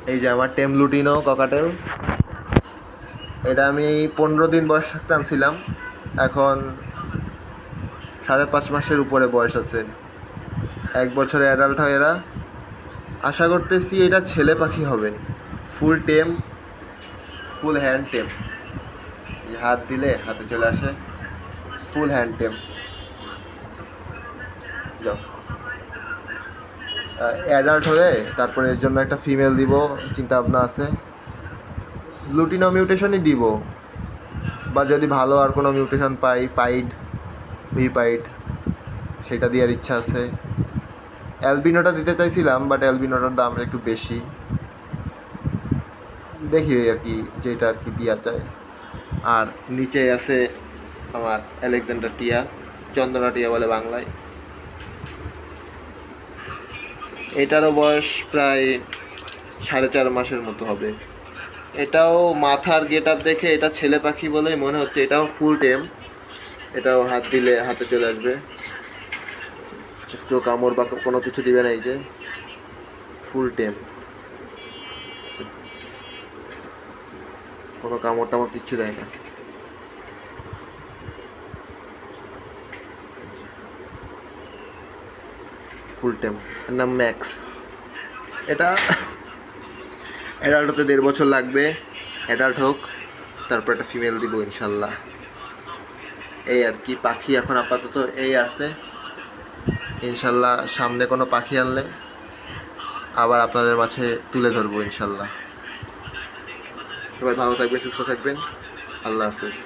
এই যে আমার টেম লুটিনো ককাটেল, এটা আমি 15 দিন বয়স থাকতে আনছিলাম, এখন 5.5 মাসের উপরে বয়স আছে। 1 বছরে অ্যাডাল্ট হয় এরা। আশা করতেছি এটা ছেলে পাখি হবে, ফুল টেম, ফুল হ্যান্ড টেম। হাত দিলে হাতে চলে আসে, ফুল হ্যান্ড টেম। যাও, অ্যাডাল্ট হলে তারপরে এর জন্য একটা ফিমেল দিব চিন্তা ভাবনা আছে। লুটিনো মিউটেশনই দিব, বা যদি ভালো আর কোনো মিউটেশন পাই, পাইড, ভি পাইড, সেটা দেওয়ার ইচ্ছা আছে। অ্যালবিনোটা দিতে চাইছিলাম, বাট অ্যালবিনোটার দাম একটু বেশি। দেখি আর কি যেটা আর কি দেওয়া যায়। আর নিচে আছে আমার আলেকজান্ডার টিয়া, চন্দনা টিয়া বলে বাংলায়। এটারও বয়স প্রায় 4.5 মাসের মতো হবে। এটাও মাথার গেট আপ দেখে এটা ছেলে পাখি বলেই মনে হচ্ছে। এটাও ফুল টেম, এটাও হাত দিলে হাতে চলে আসবে, একটু কামড় বা কোনো কিছু দিবে না। এই যে ফুল টেম, কোনো কামড় টামড় কিচ্ছু দেয় না। ফুল টেম, এর নাম ম্যাক্স। এটা অ্যাডাল্ট হতে 1.5 বছর লাগবে, অ্যাডাল্ট হোক তারপর একটা ফিমেল দিব ইনশাল্লাহ। এই আর কি, পাখি এখন আপাতত এই আছে। ইনশাল্লাহ সামনে কোনো পাখি আনলে আবার আপনাদের মাঝে তুলে ধরবো ইনশাল্লাহ। সবাই ভালো থাকবেন, সুস্থ থাকবেন, আল্লাহ হাফেজ।